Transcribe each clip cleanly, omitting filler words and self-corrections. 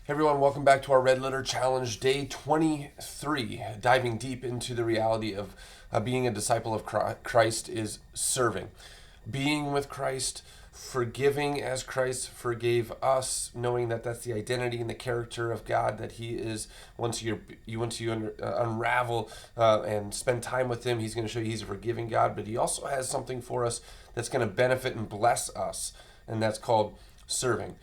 Hey everyone, welcome back to our Red Letter Challenge, day 23. Diving deep into the reality of being a disciple of Christ is serving. Being with Christ, forgiving as Christ forgave us, knowing that that's the identity and the character of God that He is. Once you unravel and spend time with Him, He's going to show you He's a forgiving God, but He also has something for us that's going to benefit and bless us, and that's called serving.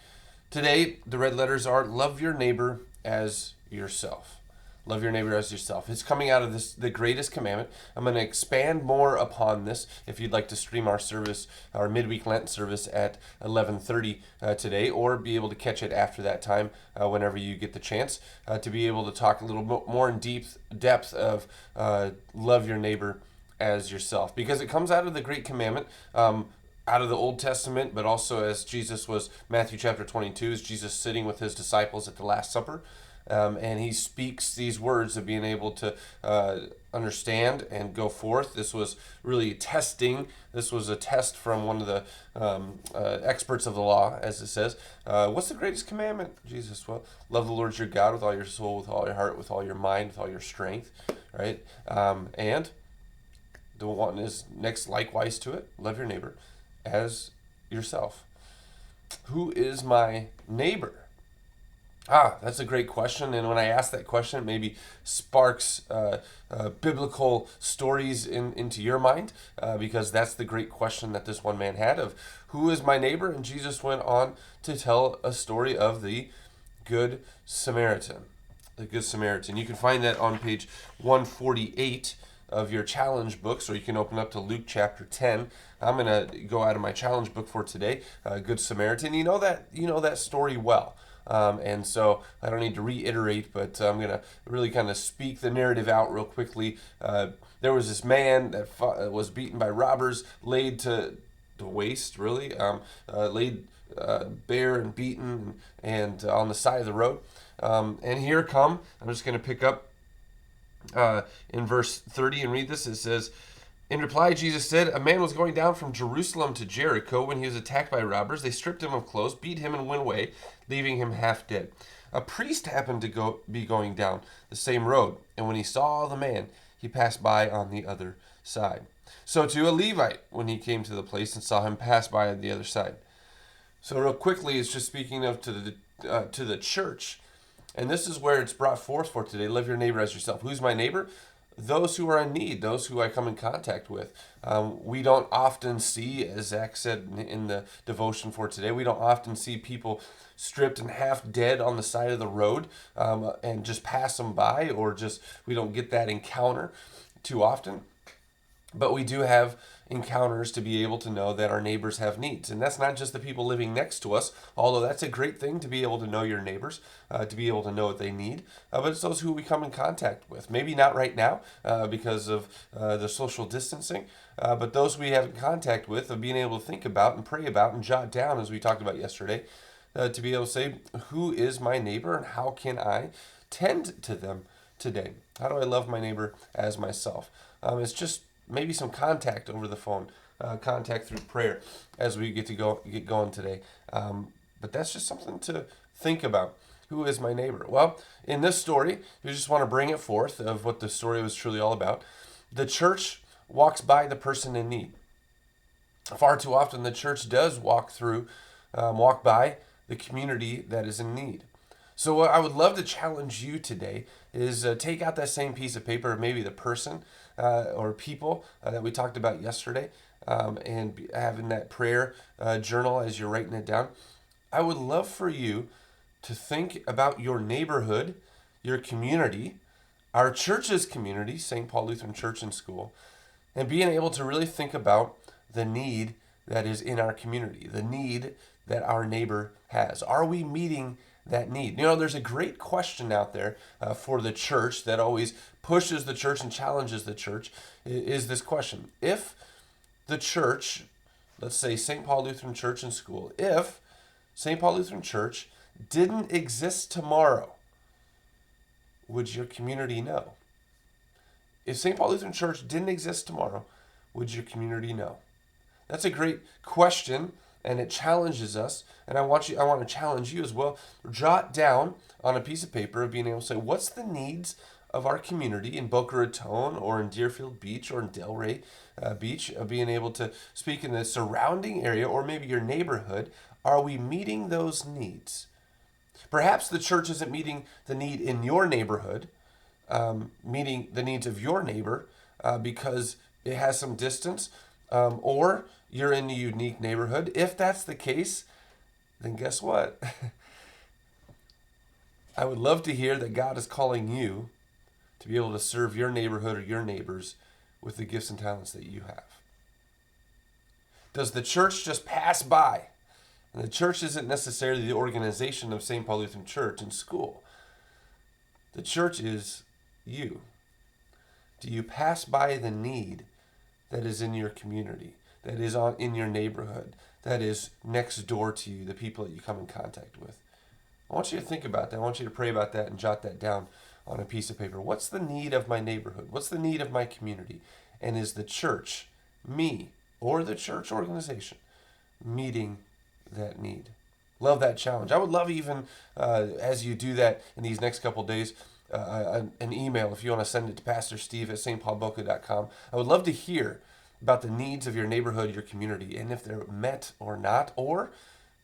Today, the red letters are love your neighbor as yourself. Love your neighbor as yourself. It's coming out of this, the greatest commandment. I'm going to expand more upon this. If you'd like to stream our service, our midweek Lent service at 11:30 today, or be able to catch it after that time whenever you get the chance, to be able to talk a little bit more in deep depth of love your neighbor as yourself, because it comes out of the great commandment. Out of the Old Testament, but also as Jesus was, Matthew chapter 22, is Jesus sitting with his disciples at the Last Supper. And he speaks these words of being able to understand and go forth. This was really testing. This was a test from one of the experts of the law, as it says. What's the greatest commandment? Jesus, well, love the Lord your God with all your soul, with all your heart, with all your mind, with all your strength, right? And the one is next likewise to it, love your neighbor as yourself. Who is my neighbor? That's a great question. And when I ask that question, it maybe sparks biblical stories into your mind, because that's the great question that this one man had of who is my neighbor? And Jesus went on to tell a story of the Good Samaritan. The Good Samaritan. You can find that on page 148 of your challenge books, or you can open up to Luke chapter 10. I'm going to go out of my challenge book for today, Good Samaritan. You know that story well. And so I don't need to reiterate, but I'm going to really kind of speak the narrative out real quickly. There was this man that was beaten by robbers, laid to waste, really, laid bare and beaten and on the side of the road. And here come, I'm just going to pick up in verse 30 and read this. It says, in reply, Jesus said, a man was going down from Jerusalem to Jericho when he was attacked by robbers. They stripped him of clothes, beat him, and went away, leaving him half dead. A priest happened to be going down the same road, and when he saw the man, he passed by on the other side. So too a Levite, when he came to the place and saw him, pass by on the other side. So real quickly, it's just speaking of to the church. And this is where it's brought forth for today. Love your neighbor as yourself. Who's my neighbor? Those who are in need, those who I come in contact with. We don't often see, as Zach said in the devotion for today, we don't often see people stripped and half dead on the side of the road and just pass them by, or just we don't get that encounter too often. But we do have encounters to be able to know that our neighbors have needs. And that's not just the people living next to us, although that's a great thing to be able to know your neighbors, to be able to know what they need. But it's those who we come in contact with. Maybe not right now because of the social distancing, but those we have in contact with, of being able to think about and pray about and jot down, as we talked about yesterday, to be able to say, who is my neighbor and how can I tend to them today? How do I love my neighbor as myself? It's just maybe some contact over the phone, contact through prayer as we get going today. But that's just something to think about. Who is my neighbor? Well, in this story, you just want to bring it forth of what the story was truly all about. The church walks by the person in need. Far too often, the church does walk by the community that is in need. So what I would love to challenge you today is take out that same piece of paper, maybe the person or people that we talked about yesterday, and having that prayer journal as you're writing it down. I would love for you to think about your neighborhood, your community, our church's community, St. Paul Lutheran Church and School, and being able to really think about the need that is in our community, the need that our neighbor has. Are we meeting that need? You know, there's a great question out there for the church that always pushes the church and challenges the church, is this question. If the church, let's say St. Paul Lutheran Church and School, if St. Paul Lutheran Church didn't exist tomorrow, would your community know? If St. Paul Lutheran Church didn't exist tomorrow, would your community know? That's a great question and it challenges us. And I want to challenge you as well. Jot down on a piece of paper of being able to say, what's the needs of our community in Boca Raton or in Deerfield Beach or in Delray Beach, of being able to speak in the surrounding area or maybe your neighborhood. Are we meeting those needs? Perhaps the church isn't meeting the need in your neighborhood, meeting the needs of your neighbor because it has some distance, or you're in a unique neighborhood. If that's the case, then guess what? I would love to hear that God is calling you to be able to serve your neighborhood or your neighbors with the gifts and talents that you have. Does the church just pass by? And the church isn't necessarily the organization of St. Paul Lutheran Church in school. The church is you. Do you pass by the need that is in your community, that is in your neighborhood, that is next door to you, the people that you come in contact with? I want you to think about that. I want you to pray about that and jot that down on a piece of paper. What's the need of my neighborhood? What's the need of my community? And is the church, me, or the church organization meeting that need? Love that challenge. I would love even as you do that in these next couple days, an email if you want to send it to Pastor Steve at stpaulboca.com. I would love to hear about the needs of your neighborhood, your community, and if they're met or not, or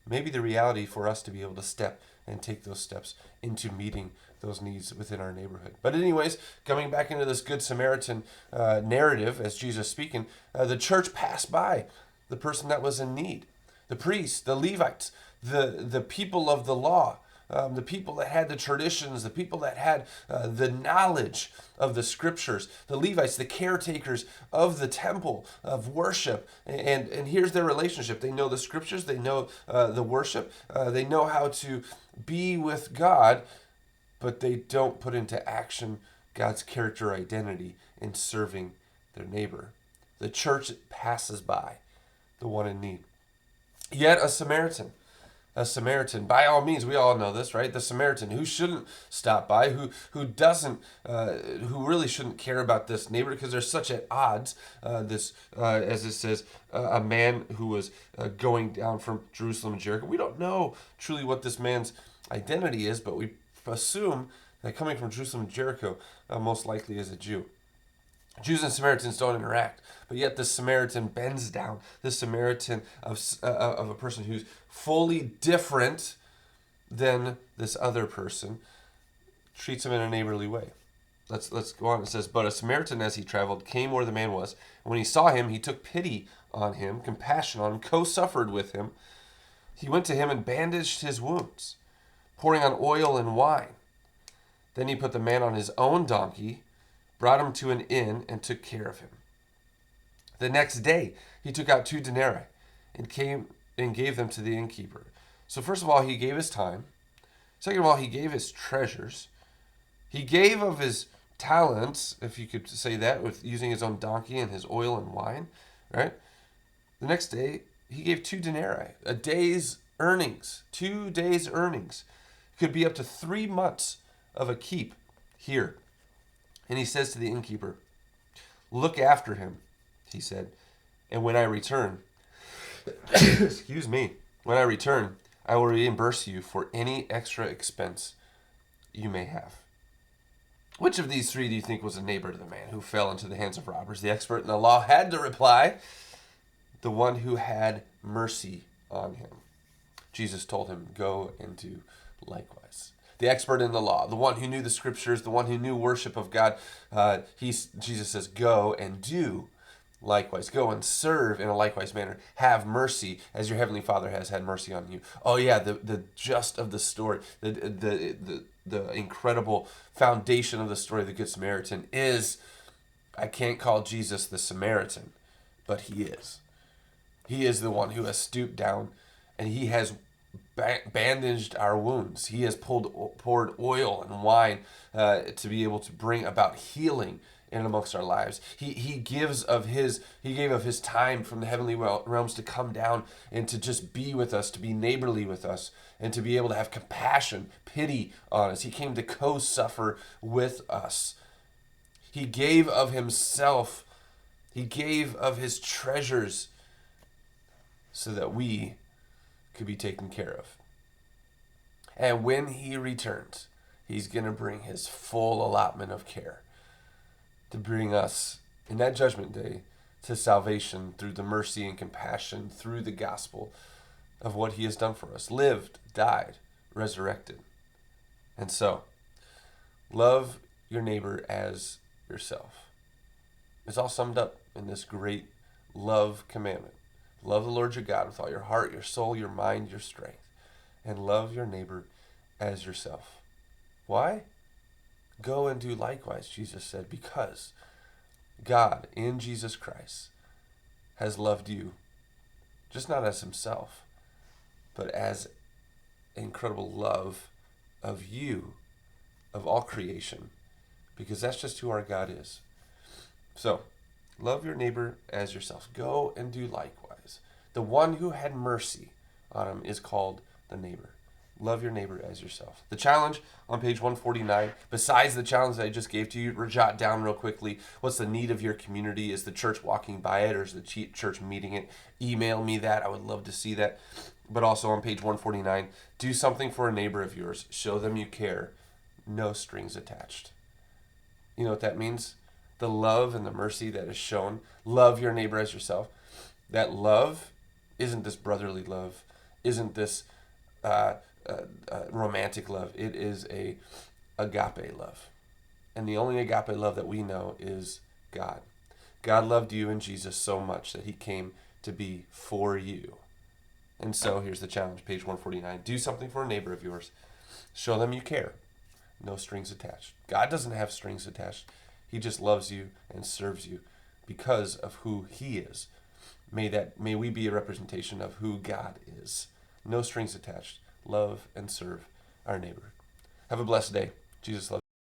maybe the reality for us to be able to step and take those steps into meeting those needs within our neighborhood. But anyways, coming back into this Good Samaritan narrative as Jesus speaking, the church passed by the person that was in need. The priests, the Levites, the people of the law, the people that had the traditions, the people that had the knowledge of the scriptures, the Levites, the caretakers of the temple of worship. And here's their relationship. They know the scriptures, they know the worship, they know how to be with God, but they don't put into action God's character identity in serving their neighbor. The church passes by the one in need. Yet a Samaritan, by all means, we all know this, right? The Samaritan who shouldn't stop by, who doesn't, who really shouldn't care about this neighbor because they're such at odds. As it says, a man who was going down from Jerusalem and Jericho. We don't know truly what this man's identity is, but we assume that coming from Jerusalem and Jericho, most likely is a Jew. Jews and Samaritans don't interact, but yet the Samaritan bends down. The Samaritan of a person who's fully different than this other person treats him in a neighborly way. Let's go on. It says, but a Samaritan as he traveled came where the man was, and when he saw him, he took pity on him, compassion on him, co-suffered with him. He went to him and bandaged his wounds, pouring on oil and wine. Then he put the man on his own donkey, brought him to an inn, and took care of him. The next day, he took out 2 denarii and came and gave them to the innkeeper. So first of all, he gave his time. Second of all, he gave his treasures. He gave of his talents, if you could say that, with using his own donkey and his oil and wine, right? The next day, he gave 2 denarii, a day's earnings. 2 days' earnings. Could be up to 3 months of a keep here. And he says to the innkeeper, look after him, he said, and when I return, excuse me, when I return, I will reimburse you for any extra expense you may have. Which of these 3 do you think was a neighbor to the man who fell into the hands of robbers? The expert in the law had to reply, the one who had mercy on him. Jesus told him, go and do likewise. The expert in the law, the one who knew the scriptures, the one who knew worship of God, Jesus says, go and do likewise. Go and serve in a likewise manner. Have mercy as your heavenly Father has had mercy on you. Oh yeah, the gist of the story, the incredible foundation of the story of the Good Samaritan is, I can't call Jesus the Samaritan, but he is. He is the one who has stooped down and he has bandaged our wounds. He has poured oil and wine to be able to bring about healing in amongst our lives. He gave of his time from the heavenly realms to come down and to just be with us, to be neighborly with us, and to be able to have compassion, pity on us. He came to co-suffer with us. He gave of himself. He gave of his treasures so that we could be taken care of. And when he returns, he's going to bring his full allotment of care to bring us in that judgment day to salvation through the mercy and compassion through the gospel of what he has done for us. Lived, died, resurrected. And so, love your neighbor as yourself. It's all summed up in this great love commandment. Love the Lord your God with all your heart, your soul, your mind, your strength. And love your neighbor as yourself. Why? Go and do likewise, Jesus said, because God in Jesus Christ has loved you, just not as himself, but as incredible love of you, of all creation, because that's just who our God is. So, love your neighbor as yourself. Go and do likewise. The one who had mercy on him is called the neighbor. Love your neighbor as yourself. The challenge on page 149, besides the challenge that I just gave to you, jot down real quickly, what's the need of your community? Is the church walking by it, or is the church meeting it? Email me that. I would love to see that. But also on page 149, do something for a neighbor of yours. Show them you care. No strings attached. You know what that means? The love and the mercy that is shown. Love your neighbor as yourself. That love isn't this brotherly love, isn't this romantic love. It is a agape love. And the only agape love that we know is God. God loved you in Jesus so much that he came to be for you. And so here's the challenge, page 149. Do something for a neighbor of yours. Show them you care. No strings attached. God doesn't have strings attached. He just loves you and serves you because of who he is. May we be a representation of who God is. No strings attached. Love and serve our neighbor. Have a blessed day. Jesus loves you.